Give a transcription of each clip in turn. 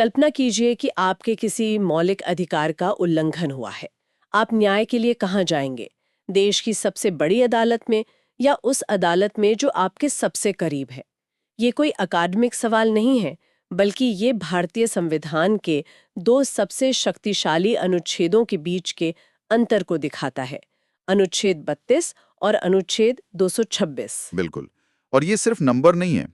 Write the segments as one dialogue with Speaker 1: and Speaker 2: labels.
Speaker 1: कल्पना कीजिए कि आपके किसी मौलिक अधिकार का उल्लंघन हुआ है। आप न्याय के लिए कहाँ जाएंगे? देश की सबसे बड़ी अदालत में या उस अदालत में जो आपके सबसे करीब है? ये कोई अकादमिक सवाल नहीं है, बल्कि ये भारतीय संविधान के दो सबसे शक्तिशाली अनुच्छेदों के बीच के अंतर को दिखाता है, अनुच्छेद 32 और अनुच्छेद 226।
Speaker 2: बिल्कुल। और ये सिर्फ नंबर नहीं है।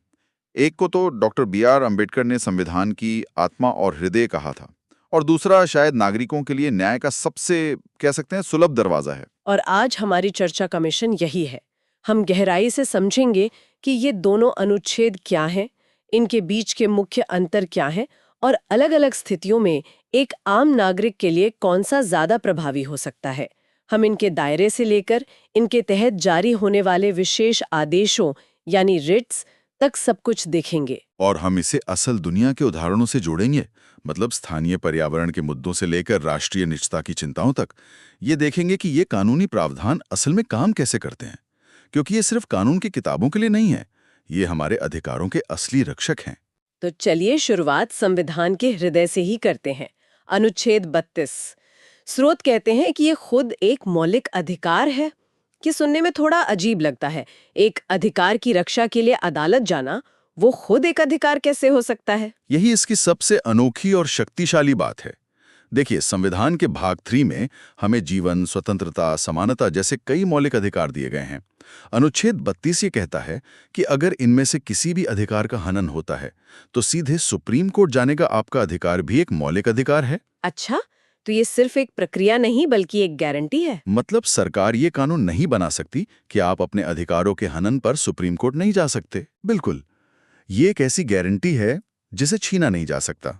Speaker 2: एक को तो डॉक्टर बी.आर. अम्बेडकर ने संविधान की आत्मा और हृदय कहा था, और दूसरा शायद नागरिकों के लिए न्याय का सबसे, कह सकते हैं, सुलभ दरवाजा है।
Speaker 1: और आज हमारी चर्चा का मिशन यही है। हम गहराई से समझेंगे कि ये दोनों अनुच्छेद क्या हैं, इनके बीच के मुख्य अंतर क्या हैं और अलग-अलग स्थितियों में एक आम नागरिक के लिए कौन सा ज्यादा प्रभावी हो सकता है। हम इनके दायरे से लेकर इनके तहत जारी होने वाले विशेष आदेशों यानी रिट्स तक सब कुछ देखेंगे।
Speaker 2: और हम इसे असल दुनिया के उदाहरणों से जोड़ेंगे, मतलब स्थानीय पर्यावरण के मुद्दों से लेकर राष्ट्रीय निजता की चिंताओं तक। ये देखेंगे कि ये कानूनी प्रावधान असल में काम कैसे करते हैं, क्योंकि ये सिर्फ कानून की किताबों के लिए नहीं है, ये हमारे अधिकारों के असली रक्षक हैं।
Speaker 1: तो चलिए शुरुआत संविधान के हृदय से ही करते हैं। अनुच्छेद 32। स्रोत कहते हैं कि ये खुद एक मौलिक अधिकार है, कि सुनने में थोड़ा अजीब लगता है। एक अधिकार की रक्षा के लिए अदालत जाना, वो खुद एक अधिकार कैसे हो सकता है?
Speaker 2: यही इसकी सबसे अनोखी और शक्तिशाली बात है। देखिए, संविधान के भाग 3 में हमें जीवन, स्वतंत्रता, समानता जैसे कई मौलिक अधिकार दिए गए हैं। अनुच्छेद 32 ये कहता है कि अगर इनमें से किसी भी अधिकार का हनन होता है, तो सीधे सुप्रीम कोर्ट जाने का आपका अधिकार भी एक मौलिक अधिकार है।
Speaker 1: अच्छा, तो ये सिर्फ एक प्रक्रिया नहीं बल्कि एक गारंटी है।
Speaker 2: मतलब सरकार ये कानून नहीं बना सकती कि आप अपने अधिकारों के हनन पर सुप्रीम कोर्ट नहीं जा सकते। बिल्कुल, ये एक ऐसी गारंटी है जिसे छीना नहीं जा सकता।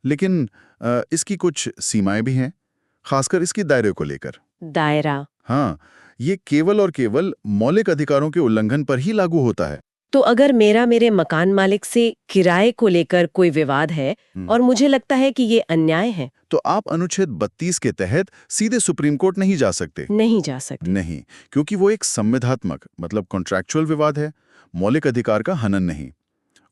Speaker 2: लेकिन इसकी कुछ सीमाएं भी हैं, खासकर इसकी दायरे को लेकर।
Speaker 1: दायरा?
Speaker 2: हाँ, ये केवल और केवल मौलिक अधिकारों के उल्लंघन पर ही लागू होता है।
Speaker 1: तो अगर मेरे मकान मालिक से किराए को लेकर कोई विवाद है और मुझे लगता है कि ये अन्याय है,
Speaker 2: तो आप अनुच्छेद 32 के तहत सीधे सुप्रीम कोर्ट नहीं जा सकते।
Speaker 1: नहीं जा सकते।
Speaker 2: नहीं, क्योंकि वो एक संविधात्मक, मतलब कॉन्ट्रैक्चुअल विवाद है, मौलिक अधिकार का हनन नहीं।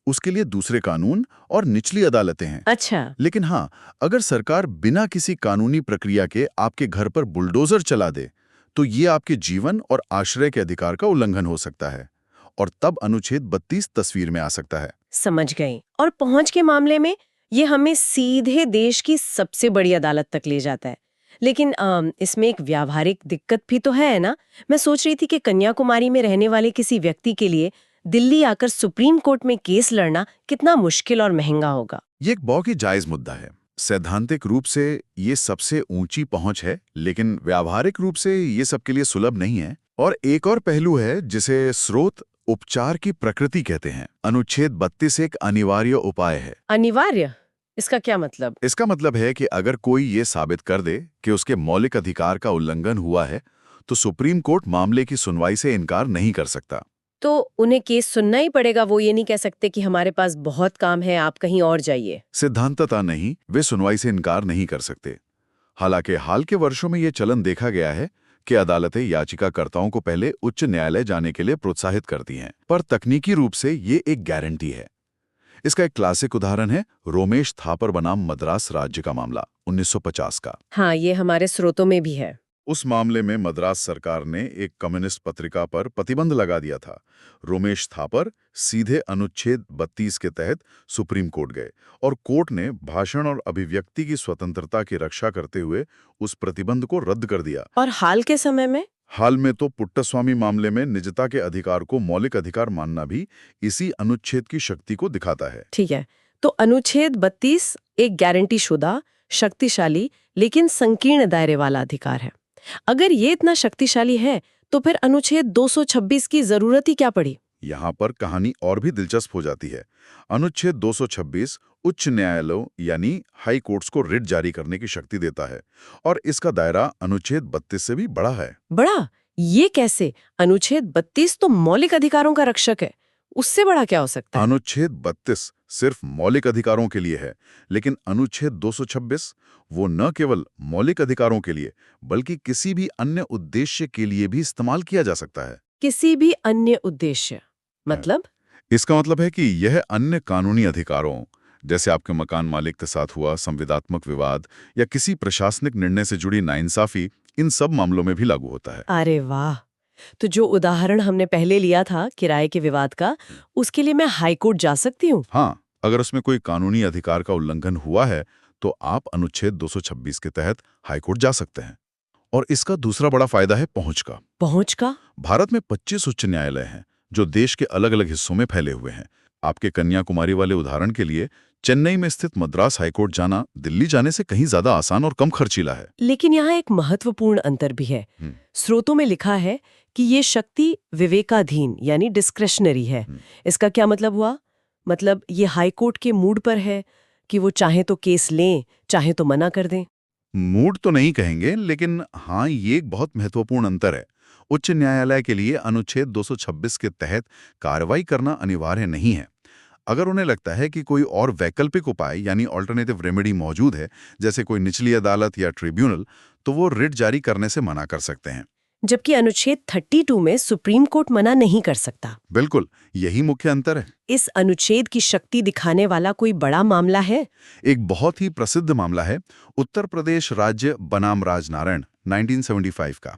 Speaker 2: उसके लिए दूसरे कानून और निचली अदालतें हैं।
Speaker 1: अच्छा।
Speaker 2: लेकिन हाँ, अगर सरकार बिना किसी कानूनी प्रक्रिया के आपके घर पर बुलडोजर चला दे, तो ये आपके जीवन और आश्रय के अधिकार का उल्लंघन हो सकता है, और तब अनुच्छेद 32 तस्वीर में आ सकता है।
Speaker 1: समझ गई। और पहुंच के मामले में ये हमें सीधे देश की सबसे बड़ी अदालत तक ले जाता है। लेकिन इसमें एक व्यावहारिक दिक्कत भी तो है ना। मैं सोच रही थी कि कन्याकुमारी में रहने वाले किसी व्यक्ति के लिए दिल्ली आकर सुप्रीम कोर्ट में केस लड़ना कितना मुश्किल और महंगा होगा।
Speaker 2: ये एक बहुत ही जायज मुद्दा है। सैद्धांतिक रूप से ये सबसे ऊंची पहुंच है, लेकिन व्यावहारिक रूप से ये सबके लिए सुलभ नहीं है। और एक और पहलू है जिसे स्रोत उपचार की प्रकृति कहते हैं। अनुच्छेद 32 एक अनिवार्य उपाय है।
Speaker 1: अनिवार्य? इसका क्या मतलब?
Speaker 2: इसका मतलब है कि अगर कोई ये साबित कर दे कि उसके मौलिक अधिकार का उल्लंघन हुआ है, तो सुप्रीम कोर्ट मामले की सुनवाई से इनकार नहीं कर सकता।
Speaker 1: तो उन्हें केस सुनना ही पड़ेगा, वो ये नहीं कह सकते कि हमारे पास बहुत काम है, आप कहीं और जाइए।
Speaker 2: सिद्धांततः नहीं, वे सुनवाई से इनकार नहीं कर सकते। हालांकि हाल के वर्षों में ये चलन देखा गया है कि अदालतें याचिकाकर्ताओं को पहले उच्च न्यायालय जाने के लिए प्रोत्साहित करती हैं, पर तकनीकी रूप से ये एक गारंटी है। इसका एक क्लासिक उदाहरण है रोमेश थापर बनाम मद्रास राज्य का मामला 1950 का।
Speaker 1: हाँ, ये हमारे स्रोतों में भी है।
Speaker 2: उस मामले में मद्रास सरकार ने एक कम्युनिस्ट पत्रिका पर प्रतिबंध लगा दिया था। रोमेश थापर सीधे अनुच्छेद 32 के तहत सुप्रीम कोर्ट गए, और कोर्ट ने भाषण और अभिव्यक्ति की स्वतंत्रता की रक्षा करते हुए उस प्रतिबंध को रद्द कर दिया।
Speaker 1: और हाल के समय में?
Speaker 2: हाल में तो पुट्टस्वामी मामले में निजता के अधिकार को मौलिक अधिकार मानना भी इसी अनुच्छेद की शक्ति को दिखाता है।
Speaker 1: ठीक है, तो अनुच्छेद 32 एक गारंटी शुदा, शक्तिशाली लेकिन संकीर्ण दायरे वाला अधिकार है। अगर ये इतना शक्तिशाली है, तो फिर अनुच्छेद 226 की जरूरत ही क्या पड़ी?
Speaker 2: यहाँ पर कहानी और भी दिलचस्प हो जाती है। अनुच्छेद 226 उच्च न्यायालयों यानी हाई कोर्ट्स को रिट जारी करने की शक्ति देता है, और इसका दायरा अनुच्छेद 32 से भी बड़ा है।
Speaker 1: बड़ा? ये कैसे? अनुच्छेद 32 तो मौलिक अधिकारों का रक्षक है, उससे बड़ा क्या हो सकता है?
Speaker 2: अनुच्छेद 32 सिर्फ मौलिक अधिकारों के लिए है, लेकिन अनुच्छेद 226 वो न केवल मौलिक अधिकारों के लिए, बल्कि किसी भी अन्य उद्देश्य के लिए भी इस्तेमाल किया जा सकता है।
Speaker 1: किसी भी अन्य उद्देश्य मतलब?
Speaker 2: इसका मतलब है कि यह अन्य कानूनी अधिकारों, जैसे आपके मकान मालिक के साथ हुआ संविदात्मक विवाद या किसी प्रशासनिक निर्णय से जुड़ी नाइंसाफी, इन सब मामलों में भी लागू होता है।
Speaker 1: अरे वाह! तो जो उदाहरण हमने पहले लिया था किराए के विवाद का, उसके लिए मैं हाई कोर्ट जा सकती हूँ?
Speaker 2: हाँ, अगर उसमें कोई कानूनी अधिकार का उल्लंघन हुआ है तो आप अनुच्छेद 226 के तहत हाईकोर्ट जा सकते हैं। और इसका दूसरा बड़ा फायदा है पहुंच का।
Speaker 1: पहुँच का?
Speaker 2: भारत में 25 उच्च न्यायालय हैं जो देश के अलग अलग हिस्सों में फैले हुए हैं। आपके कन्याकुमारी वाले उदाहरण के लिए चेन्नई में स्थित मद्रास हाईकोर्ट जाना दिल्ली जाने से कहीं ज्यादा आसान और कम खर्चीला है।
Speaker 1: लेकिन यहाँ एक महत्वपूर्ण अंतर भी है। स्रोतों में लिखा है कि ये शक्ति विवेकाधीन यानी डिस्क्रेशनरी है। इसका क्या मतलब हुआ? मतलब ये हाईकोर्ट के मूड पर है कि वो चाहे तो केस लें, चाहे तो मना कर दें।
Speaker 2: मूड तो नहीं कहेंगे, लेकिन हाँ, ये एक बहुत महत्वपूर्ण अंतर है। उच्च न्यायालय के लिए अनुच्छेद 226 के तहत कार्रवाई करना अनिवार्य नहीं है। अगर उन्हें लगता है कि कोई और वैकल्पिक उपाय यानी ऑल्टरनेटिव रेमेडी मौजूद है, जैसे कोई निचली अदालत या ट्रिब्यूनल, तो वो रिट जारी करने से मना कर सकते हैं।
Speaker 1: जबकि अनुच्छेद 32 में सुप्रीम कोर्ट मना नहीं कर सकता।
Speaker 2: बिल्कुल, यही मुख्य अंतर है।
Speaker 1: इस अनुच्छेद की शक्ति दिखाने वाला कोई बड़ा मामला है?
Speaker 2: एक बहुत ही प्रसिद्ध मामला है उत्तर प्रदेश राज्य बनाम राजनारायण 1975 का।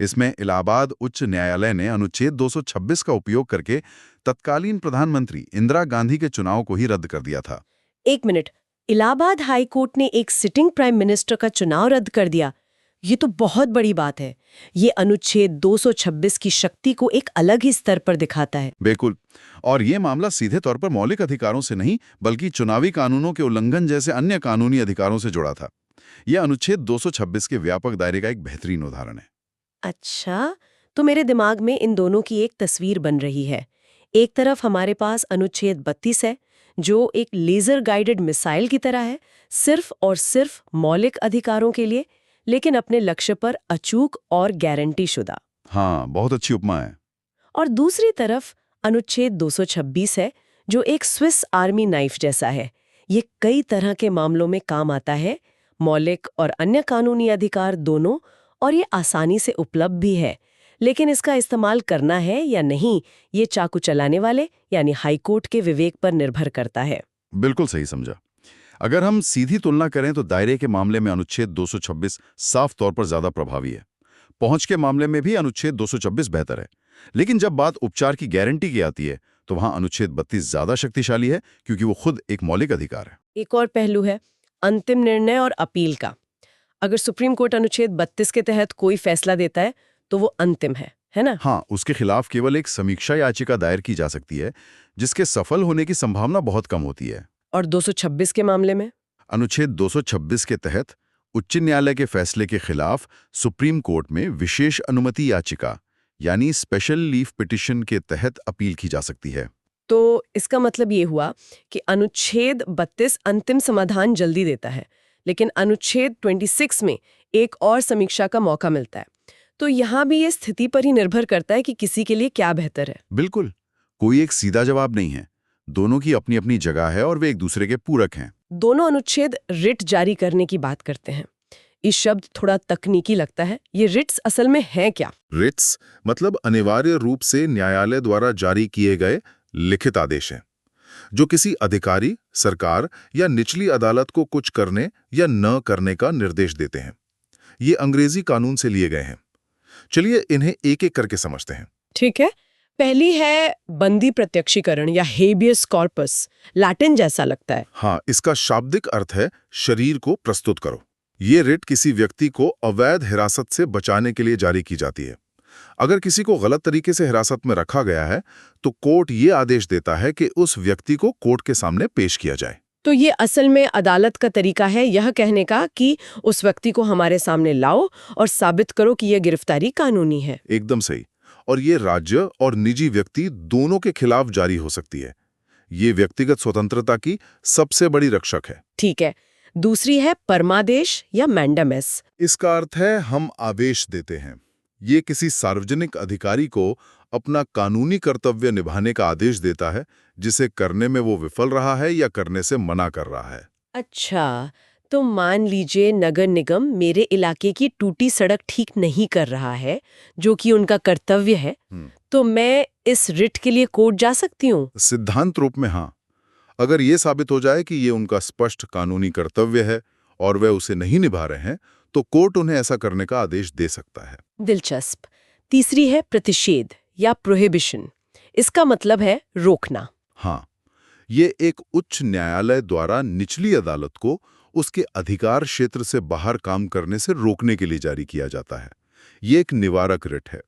Speaker 2: इसमें इलाहाबाद उच्च न्यायालय ने अनुच्छेद 226 का उपयोग करके तत्कालीन प्रधानमंत्री इंदिरा गांधी के चुनाव को ही रद्द कर दिया था।
Speaker 1: एक मिनट, इलाहाबाद हाई कोर्ट ने एक सिटिंग प्राइम मिनिस्टर का चुनाव रद्द कर दिया। ये तो बहुत बड़ी बात है। ये अनुच्छेद 226 की शक्ति को एक अलग ही स्तर पर दिखाता है।
Speaker 2: बिल्कुल, और ये मामला सीधे तौर पर मौलिक अधिकारों से नहीं, बल्कि चुनावी कानूनों के उल्लंघन जैसे अन्य कानूनी अधिकारों से जुड़ा था। यह अनुच्छेद 226 के व्यापक दायरे का एक बेहतरीन उदाहरण है।
Speaker 1: अच्छा, तो मेरे दिमाग में इन दोनों की एक तस्वीर बन रही है। एक तरफ हमारे पास अनुच्छेद 32 है, जो एक लेजर गाइडेड मिसाइल की तरह है, सिर्फ और सिर्फ मौलिक अधिकारों के लिए, लेकिन अपने लक्ष्य पर अचूक और गारंटी शुदा।
Speaker 2: हाँ, बहुत अच्छी उपमा है।
Speaker 1: और दूसरी तरफ अनुच्छेद 226 है, जो एक स्विस आर्मी नाइफ जैसा है। ये कई तरह के मामलों में काम आता है, मौलिक और अन्य कानूनी अधिकार दोनों, और ये आसानी से उपलब्ध भी है। लेकिन इसका इस्तेमाल करना है या नहीं, ये चाकू चलाने वाले यानी हाईकोर्ट के विवेक पर निर्भर करता है।
Speaker 2: बिल्कुल सही समझा। अगर हम सीधी तुलना करें तो दायरे के मामले में अनुच्छेद 226 साफ तौर पर ज्यादा प्रभावी है। पहुंच के मामले में भी अनुच्छेद 226 बेहतर है। लेकिन जब बात उपचार की गारंटी की आती है तो वहां अनुच्छेद 32 ज्यादा शक्तिशाली है, क्योंकि वो खुद एक मौलिक अधिकार है।
Speaker 1: एक और पहलू है अंतिम निर्णय और अपील का। अगर सुप्रीम कोर्ट अनुच्छेद 32 के तहत कोई फैसला देता है तो वो अंतिम है ना?
Speaker 2: हाँ, उसके खिलाफ केवल एक समीक्षा याचिका दायर की जा सकती है, जिसके सफल होने की संभावना बहुत कम होती है।
Speaker 1: और 226 के मामले में
Speaker 2: अनुच्छेद 226 के तहत उच्च न्यायालय के फैसले के खिलाफ सुप्रीम कोर्ट में विशेष अनुमति याचिका यानी स्पेशल लीव पिटिशन के तहत अपील की जा सकती है।
Speaker 1: तो इसका मतलब ये हुआ कि अनुच्छेद 32 अंतिम समाधान जल्दी देता है, लेकिन अनुच्छेद 26 में एक और समीक्षा का मौका मिलता है। तो यहाँ भी ये स्थिति पर ही निर्भर करता है कि किसी के लिए क्या बेहतर है।
Speaker 2: बिल्कुल, कोई एक सीधा जवाब नहीं है। दोनों की अपनी अपनी जगह है और वे एक दूसरे के पूरक हैं।
Speaker 1: दोनों अनुच्छेद रिट जारी करने की बात करते हैं। इस शब्द थोड़ा तकनीकी लगता है। ये रिट्स असल में हैं क्या?
Speaker 2: रिट्स मतलब अनिवार्य रूप से न्यायालय द्वारा जारी किए गए लिखित आदेश हैं, जो किसी अधिकारी, सरकार या निचली अदालत को कुछ करने या न करने का निर्देश देते हैं। ये अंग्रेजी कानून से लिए गए हैं। चलिए इन्हें एक एक करके समझते हैं।
Speaker 1: ठीक है। पहली है बंदी प्रत्यक्षीकरण या हेबियस कॉर्पस। लैटिन जैसा लगता है।
Speaker 2: हाँ, इसका शाब्दिक अर्थ है शरीर को प्रस्तुत करो। ये रिट किसी व्यक्ति को अवैध हिरासत से बचाने के लिए जारी की जाती है। अगर किसी को गलत तरीके से हिरासत में रखा गया है तो कोर्ट ये आदेश देता है कि उस व्यक्ति को कोर्ट के सामने पेश किया जाए।
Speaker 1: तो ये असल में अदालत का तरीका है यह कहने का कि उस व्यक्ति को हमारे सामने लाओ और साबित करो कि यह गिरफ्तारी कानूनी है।
Speaker 2: एकदम सही। और ये राज्य और निजी व्यक्ति दोनों के खिलाफ जारी हो सकती है। ये व्यक्तिगत स्वतंत्रता की सबसे बड़ी रक्षक है।
Speaker 1: ठीक है। दूसरी है परमादेश या मैंडामेस।
Speaker 2: इसका अर्थ है हम आदेश देते हैं। ये किसी सार्वजनिक अधिकारी को अपना कानूनी कर्तव्य निभाने का आदेश देता है, जिसे करने में वो विफल रहा है या करने से मना कर रहा है।
Speaker 1: अच्छा, तो मान लीजिए नगर निगम मेरे इलाके की टूटी सड़क ठीक नहीं कर रहा है, जो कि उनका कर्तव्य है, तो मैं इस रिट के लिए कोर्ट जा सकती हूँ?
Speaker 2: सिद्धांत रूप में हाँ। अगर ये साबित हो जाए कि ये उनका स्पष्ट कानूनी कर्तव्य है और वे उसे नहीं निभा रहे हैं, तो कोर्ट उन्हें ऐसा करने का आदेश दे सकता है।
Speaker 1: दिलचस्प। तीसरी है प्रतिषेध या प्रोहिबिशन। इसका मतलब है रोकना।
Speaker 2: हाँ, ये एक उच्च न्यायालय द्वारा निचली अदालत को उसके अधिकार क्षेत्र से बाहर काम करने से रोकने के लिए जारी किया जाता है। ये एक निवारक रिट है,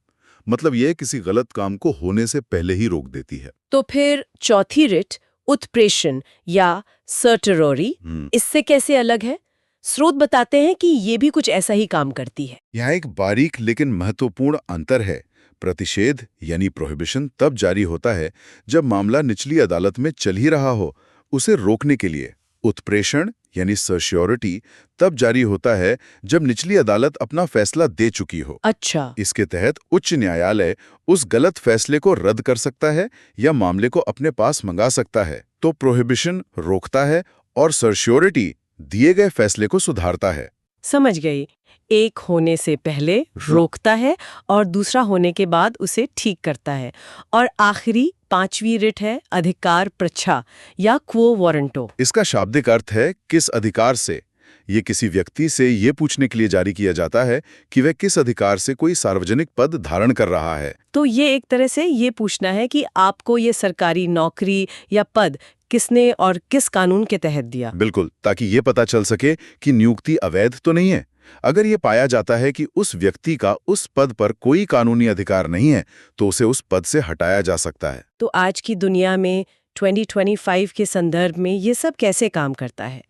Speaker 2: मतलब ये किसी गलत काम को होने से पहले ही रोक देती है।
Speaker 1: तो फिर चौथी रिट उत्प्रेषण या सर्टरोरी, इससे कैसे अलग है? स्रोत बताते हैं कि ये भी कुछ ऐसा ही काम करती है।
Speaker 2: यहाँ एक बारीक लेकिन महत्वपूर्ण अंतर है। प्रतिषेध यानी प्रोहिबिशन तब जारी होता है जब मामला निचली अदालत में चल ही रहा हो, उसे रोकने के लिए। उत्प्रेषण यानी सर्श्योरिटी तब जारी होता है जब निचली अदालत अपना फैसला दे चुकी हो।
Speaker 1: अच्छा।
Speaker 2: इसके तहत उच्च न्यायालय उस गलत फैसले को रद्द कर सकता है या मामले को अपने पास मंगा सकता है। तो प्रोहिबिशन रोकता है और सर्श्योरिटी दिए गए फैसले को सुधारता है।
Speaker 1: समझ गई। एक होने से पहले रोकता है और दूसरा होने के बाद उसे ठीक करता है। और आखिरी पांचवी रिट है अधिकार प्रच्छा या क्वो वारंटो।
Speaker 2: इसका शाब्दिक अर्थ है किस अधिकार से। ये किसी व्यक्ति से ये पूछने के लिए जारी किया जाता है कि वह किस अधिकार से कोई सार्वजनिक पद धारण कर रहा है।
Speaker 1: तो ये एक तरह से ये पूछना है कि आपको ये सरकारी नौकरी या पद किसने और किस कानून के तहत दिया।
Speaker 2: बिल्कुल, ताकि ये पता चल सके कि नियुक्ति अवैध तो नहीं है। अगर ये पाया जाता है कि उस व्यक्ति का उस पद पर कोई कानूनी अधिकार नहीं है, तो उसे उस पद से हटाया जा सकता है।
Speaker 1: तो आज की दुनिया में 2025 के संदर्भ में ये सब कैसे काम करता है?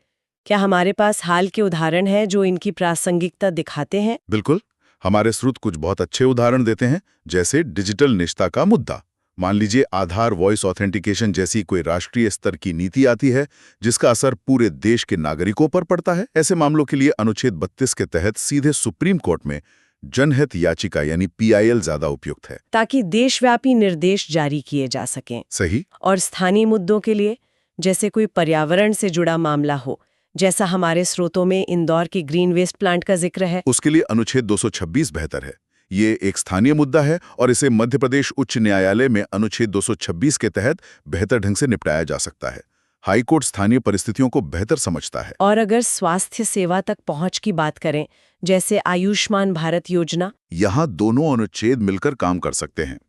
Speaker 1: क्या हमारे पास हाल के उदाहरण हैं जो इनकी प्रासंगिकता दिखाते हैं?
Speaker 2: बिल्कुल, हमारे स्रोत कुछ बहुत अच्छे उदाहरण देते हैं, जैसे डिजिटल निष्ठा का मुद्दा। मान लीजिए आधार वॉइस ऑथेंटिकेशन जैसी कोई राष्ट्रीय स्तर की नीति आती है जिसका असर पूरे देश के नागरिकों पर पड़ता है। ऐसे मामलों के लिए अनुच्छेद 32 के तहत सीधे सुप्रीम कोर्ट में जनहित याचिका यानी PIL ज्यादा उपयुक्त है,
Speaker 1: ताकि देशव्यापी निर्देश जारी किए जा सकें।
Speaker 2: सही।
Speaker 1: और स्थानीय मुद्दों के लिए, जैसे कोई पर्यावरण से जुड़ा मामला हो, जैसा हमारे स्रोतों में इंदौर के ग्रीन वेस्ट प्लांट का जिक्र है,
Speaker 2: उसके लिए अनुच्छेद 226 बेहतर है। ये एक स्थानीय मुद्दा है और इसे मध्य प्रदेश उच्च न्यायालय में अनुच्छेद 226 के तहत बेहतर ढंग से निपटाया जा सकता है। हाईकोर्ट स्थानीय परिस्थितियों को बेहतर समझता है।
Speaker 1: और अगर स्वास्थ्य सेवा तक पहुंच की बात करें, जैसे आयुष्मान भारत योजना,
Speaker 2: यहाँ दोनों अनुच्छेद मिलकर काम कर सकते हैं।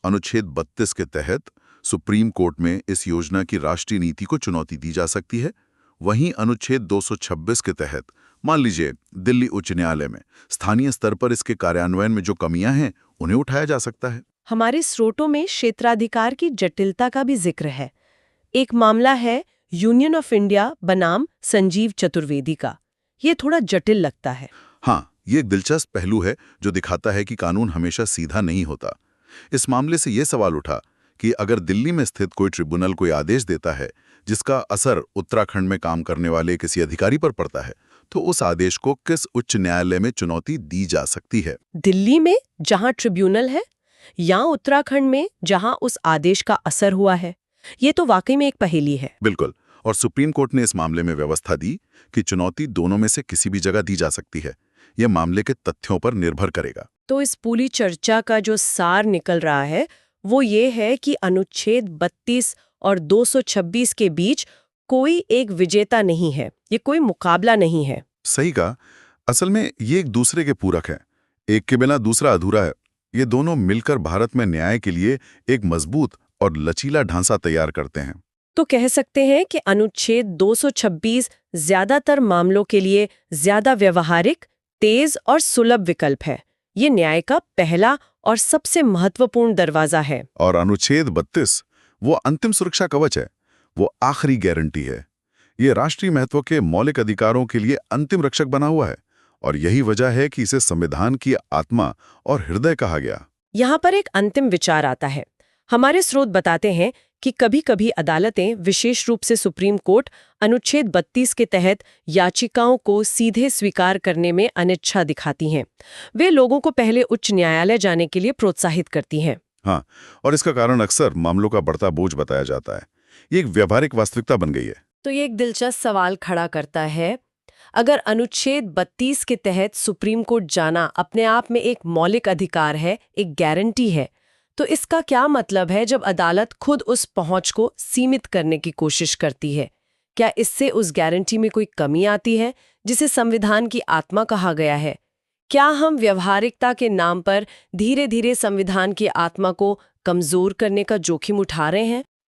Speaker 2: अनुच्छेद 32 के तहत सुप्रीम कोर्ट में इस योजना की राष्ट्रीय नीति को चुनौती दी जा सकती है। वहीं अनुच्छेद 226 के तहत मान लीजिए दिल्ली उच्च न्यायालय में स्थानीय स्तर पर इसके कार्यान्वयन में जो कमियां हैं उन्हें उठाया जा सकता है।
Speaker 1: हमारे स्रोतों में क्षेत्राधिकार की जटिलता का भी जिक्र है। एक मामला है यूनियन ऑफ इंडिया बनाम संजीव चतुर्वेदी का। ये थोड़ा जटिल लगता है।
Speaker 2: हाँ, ये एक दिलचस्प पहलू है जो दिखाता है कि कानून हमेशा सीधा नहीं होता। इस मामले से ये सवाल उठा कि अगर दिल्ली में स्थित कोई ट्रिब्यूनल कोई आदेश देता है जिसका असर उत्तराखंड में काम करने वाले किसी अधिकारी पर पड़ता है, तो उस आदेश को किस उच्च न्यायालय में चुनौती दी जा सकती है?
Speaker 1: दिल्ली में जहां ट्रिब्यूनल है या उत्तराखंड में जहां उस आदेश का असर हुआ है? ये तो वाकई में एक पहेली है।
Speaker 2: बिल्कुल, और सुप्रीम कोर्ट ने इस मामले में व्यवस्था दी कि चुनौती दोनों में से किसी भी जगह दी जा सकती है। यह मामले के तथ्यों पर निर्भर करेगा।
Speaker 1: तो इस पूरी चर्चा का जो सार निकल रहा है वो ये है कि अनुच्छेद 32 और 226 के बीच कोई एक विजेता नहीं है, ये कोई मुकाबला नहीं है।
Speaker 2: सही कहा। असल में ये एक दूसरे के पूरक हैं। एक के बिना दूसरा अधूरा है। ये दोनों मिलकर भारत में न्याय के लिए एक मजबूत और लचीला ढांचा तैयार करते हैं।
Speaker 1: तो कह सकते हैं कि अनुच्छेद 226 ज्यादातर मामलों के लिए ज्यादा व्यवहारिक, तेज और सुलभ विकल्प है। ये न्याय का पहला और सबसे महत्वपूर्ण दरवाजा है।
Speaker 2: और अनुच्छेद 32 वो अंतिम सुरक्षा कवच है, वो आखिरी गारंटी है। ये राष्ट्रीय महत्व के मौलिक अधिकारों के लिए अंतिम रक्षक बना हुआ है और यही वजह है कि इसे संविधान की आत्मा और हृदय कहा गया।
Speaker 1: यहाँ पर एक अंतिम विचार आता है। हमारे स्रोत बताते हैं कि कभी-कभी अदालतें, विशेष रूप से सुप्रीम कोर्ट, अनुच्छेद 32 के तहत याचिकाओं को सीधे स्वीकार करने में अनिच्छा दिखाती हैं। वे लोगों को पहले उच्च न्यायालय जाने के लिए प्रोत्साहित करती हैं।
Speaker 2: हाँ, और इसका कारण अक्सर मामलों का बढ़ता बोझ बताया जाता है। ये एक व्यावहारिक वास्तविकता बन गई है।
Speaker 1: तो ये एक दिलचस्प सवाल खड़ा करता है, अगर अनुच्छेद 32 के तहत सुप्रीम कोर्ट जाना अपने आप में एक मौलिक अधिकार है, एक गारंटी है, तो इसका क्या मतलब है जब अदालत खुद उस पहुंच को सीमित करने की कोशिश करती है? क्या इससे उस गारंटी में कोई कमी आती है जिसे संविधान की आत्मा कहा गया है? क्या हम व्यवहारिकता के नाम पर धीरे धीरे संविधान की आत्मा को कमजोर करने का जोखिम उठा रहे हैं?